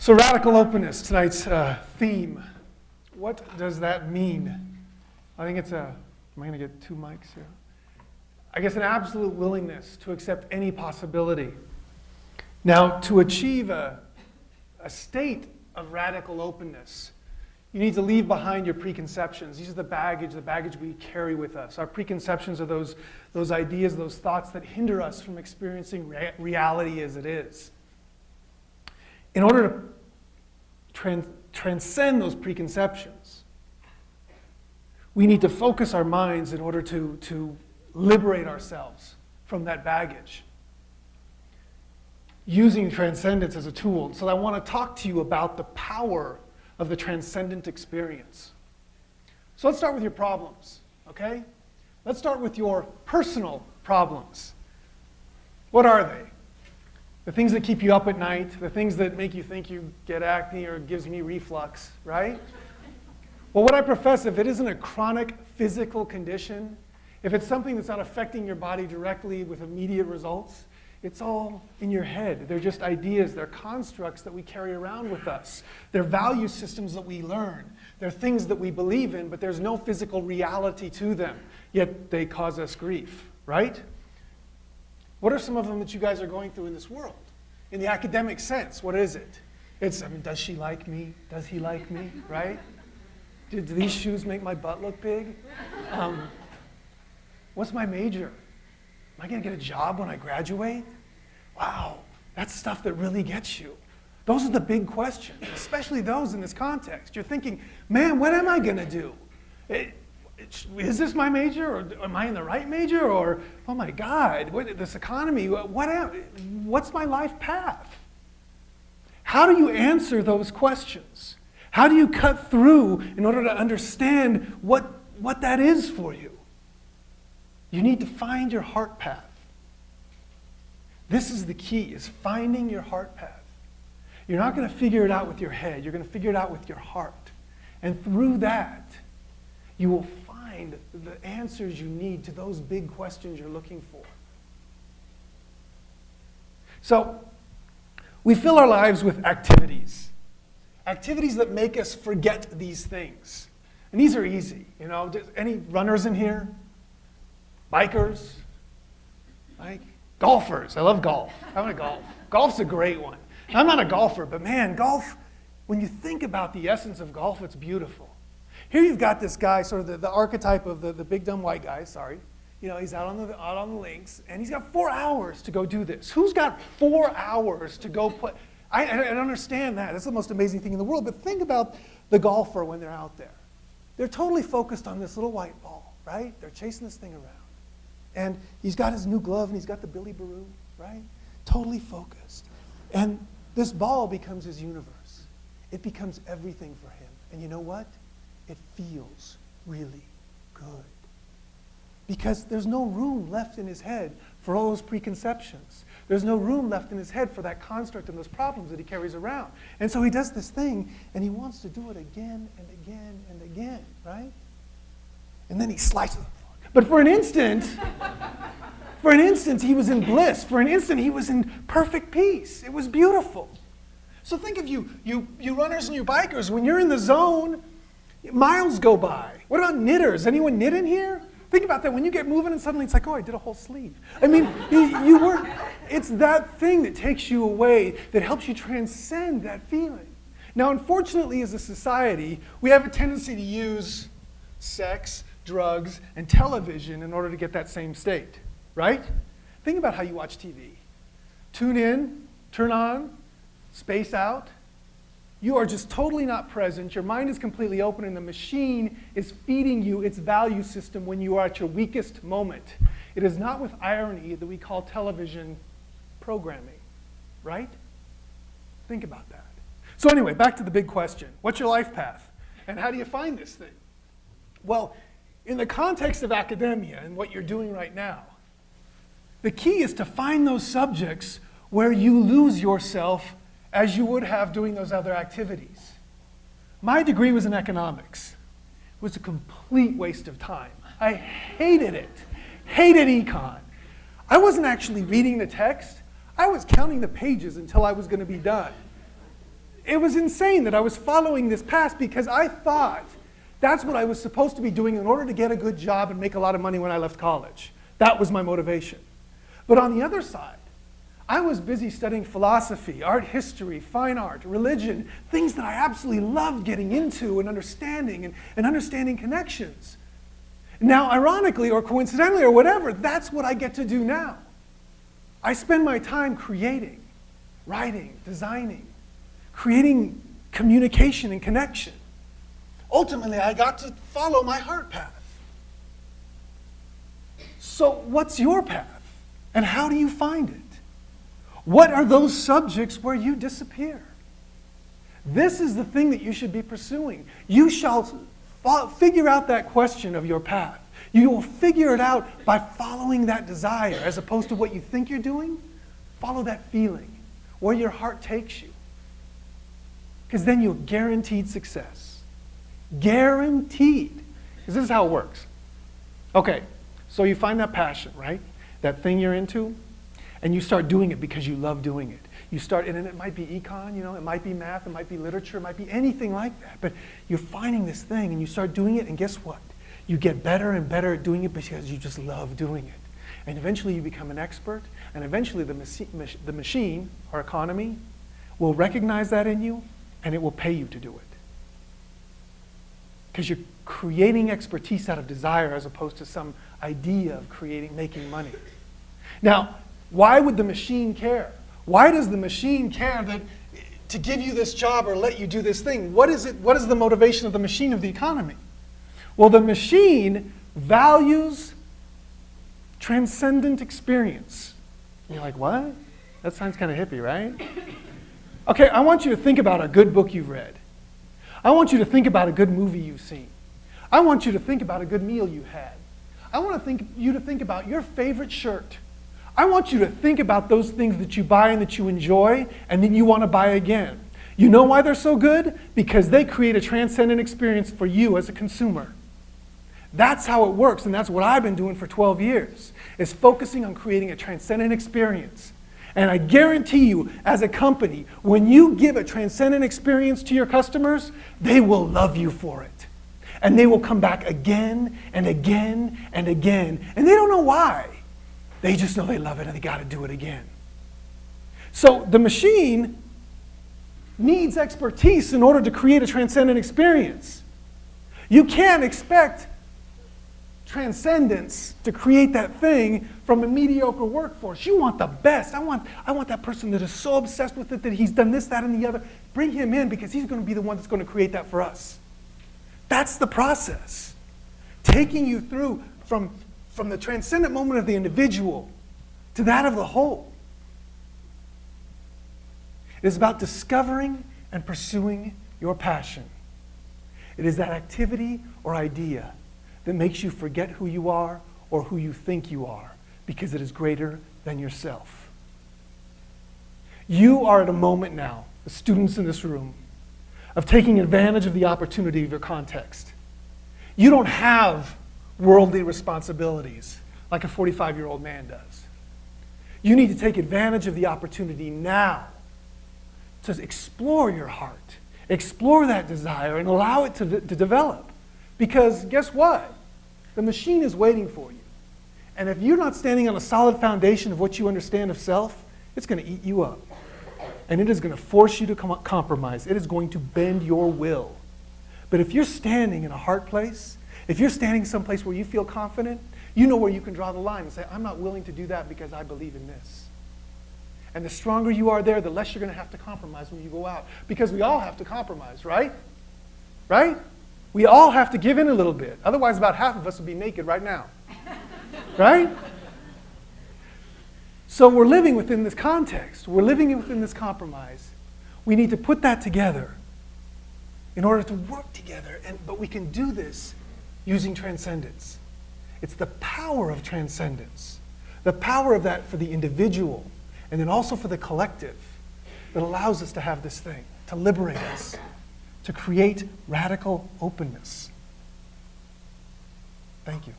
So radical openness, tonight's theme. What does that mean? I think it's am I going to get two mics here? I guess an absolute willingness to accept any possibility. Now, to achieve a state of radical openness, you need to leave behind your preconceptions. These are the baggage we carry with us. Our preconceptions are those ideas, those thoughts that hinder us from experiencing reality as it is. In order to transcend those preconceptions, we need to focus our minds in order to liberate ourselves from that baggage, using transcendence as a tool. So I want to talk to you about the power of the transcendent experience. So let's start with your problems, okay? Let's start with your personal problems. What are they? The things that keep you up at night, the things that make you think you get acne or gives me reflux, right? Well, what I profess, if it isn't a chronic physical condition, if it's something that's not affecting your body directly with immediate results, it's all in your head. They're just ideas. They're constructs that we carry around with us. They're value systems that we learn. They're things that we believe in, but there's no physical reality to them, yet they cause us grief, right? What are some of them that you guys are going through in this world? In the academic sense, what is it? It's, does she like me? Does he like me, right? Do these shoes make my butt look big? What's my major? Am I going to get a job when I graduate? Wow, that's stuff that really gets you. Those are the big questions, especially those in this context. You're thinking, man, what am I going to do? Is this my major, or am I in the right major? Or, oh my God, this economy, what's my life path? How do you answer those questions? How do you cut through in order to understand what that is for you? You need to find your heart path. This is the key, is finding your heart path. You're not going to figure it out with your head. You're going to figure it out with your heart. And through that, you will find the answers you need to those big questions you're looking for. So, we fill our lives with activities. Activities that make us forget these things. And these are easy. You know, any runners in here? Bikers? Like golfers. I love golf. I want to golf. Golf's a great one. I'm not a golfer, but man, golf, when you think about the essence of golf, it's beautiful. Here you've got this guy, sort of the archetype of the big dumb white guy, sorry. You know, he's out on the links, and he's got 4 hours to go do this. Who's got 4 hours to go play? I don't understand that. That's the most amazing thing in the world. But think about the golfer when they're out there. They're totally focused on this little white ball, right? They're chasing this thing around. And he's got his new glove, and he's got the Billy Baroo, right? Totally focused. And this ball becomes his universe. It becomes everything for him. And you know what? It feels really good. Because there's no room left in his head for all those preconceptions. There's no room left in his head for that construct and those problems that he carries around. And so he does this thing, and he wants to do it again and again and again, right? And then he slices it. But for an instant, he was in bliss. For an instant, he was in perfect peace. It was beautiful. So think of you runners and you bikers. When you're in the zone, miles go by. What about knitters? Anyone knit in here? Think about that. When you get moving and suddenly it's like, oh, I did a whole sleeve. I mean, you were. It's that thing that takes you away, that helps you transcend that feeling. Now, unfortunately, as a society, we have a tendency to use sex, drugs, and television in order to get that same state, right? Think about how you watch TV. Tune in, turn on, space out. You are just totally not present. Your mind is completely open, and the machine is feeding you its value system when you are at your weakest moment. It is not with irony that we call television programming, right? Think about that. So anyway, back to the big question. What's your life path? And how do you find this thing? Well, in the context of academia and what you're doing right now, the key is to find those subjects where you lose yourself as you would have doing those other activities. My degree was in economics. It was a complete waste of time. I hated it. Hated econ. I wasn't actually reading the text. I was counting the pages until I was going to be done. It was insane that I was following this path because I thought that's what I was supposed to be doing in order to get a good job and make a lot of money when I left college. That was my motivation. But on the other side, I was busy studying philosophy, art history, fine art, religion, things that I absolutely loved getting into and understanding connections. Now, ironically or coincidentally or whatever, that's what I get to do now. I spend my time creating, writing, designing, creating communication and connection. Ultimately, I got to follow my heart path. So what's your path? And how do you find it? What are those subjects where you disappear? This is the thing that you should be pursuing. You shall figure out that question of your path. You will figure it out by following that desire as opposed to what you think you're doing. Follow that feeling, where your heart takes you. Because then you're guaranteed success. Guaranteed. Because this is how it works. Okay, so you find that passion, right? That thing you're into, and you start doing it because you love doing it. You start, and it might be econ, it might be math, it might be literature, it might be anything like that. But you're finding this thing, and you start doing it, and guess what? You get better and better at doing it because you just love doing it. And eventually you become an expert, and eventually the machine, our economy, will recognize that in you, and it will pay you to do it. Because you're creating expertise out of desire as opposed to some idea of making money. Now, why would the machine care? Why does the machine care to give you this job or let you do this thing? What is the motivation of the machine of the economy? Well, the machine values transcendent experience. You're like, what? That sounds kind of hippie, right? Okay, I want you to think about a good book you've read. I want you to think about a good movie you've seen. I want you to think about a good meal you had. I want you to think about your favorite shirt. I want you to think about those things that you buy and that you enjoy and then you want to buy again. You know why they're so good? Because they create a transcendent experience for you as a consumer. That's how it works, and that's what I've been doing for 12 years, is focusing on creating a transcendent experience. And I guarantee you, as a company, when you give a transcendent experience to your customers, they will love you for it. And they will come back again and again and again. And they don't know why. They just know they love it and they got to do it again. So the machine needs expertise in order to create a transcendent experience. You can't expect transcendence to create that thing from a mediocre workforce. You want the best. I want that person that is so obsessed with it that he's done this, that, and the other. Bring him in because he's going to be the one that's going to create that for us. That's the process. Taking you through from the transcendent moment of the individual to that of the whole. It is about discovering and pursuing your passion. It is that activity or idea that makes you forget who you are or who you think you are, because it is greater than yourself. You are at a moment now, the students in this room, of taking advantage of the opportunity of your context. You don't have worldly responsibilities like a 45-year-old man does. You need to take advantage of the opportunity now to explore your heart, explore that desire, and allow it to develop. Because guess what? The machine is waiting for you. And if you're not standing on a solid foundation of what you understand of self, it's going to eat you up. And it is going to force you to compromise. It is going to bend your will. But if you're standing in a heart place, if you're standing someplace where you feel confident, you know where you can draw the line and say, I'm not willing to do that because I believe in this. And the stronger you are there, the less you're going to have to compromise when you go out. Because we all have to compromise, right? Right? We all have to give in a little bit. Otherwise, about half of us would be naked right now. Right? So we're living within this context. We're living within this compromise. We need to put that together in order to work together. But we can do this using transcendence. It's the power of transcendence, the power of that for the individual, and then also for the collective, that allows us to have this thing, to liberate us, to create radical openness. Thank you.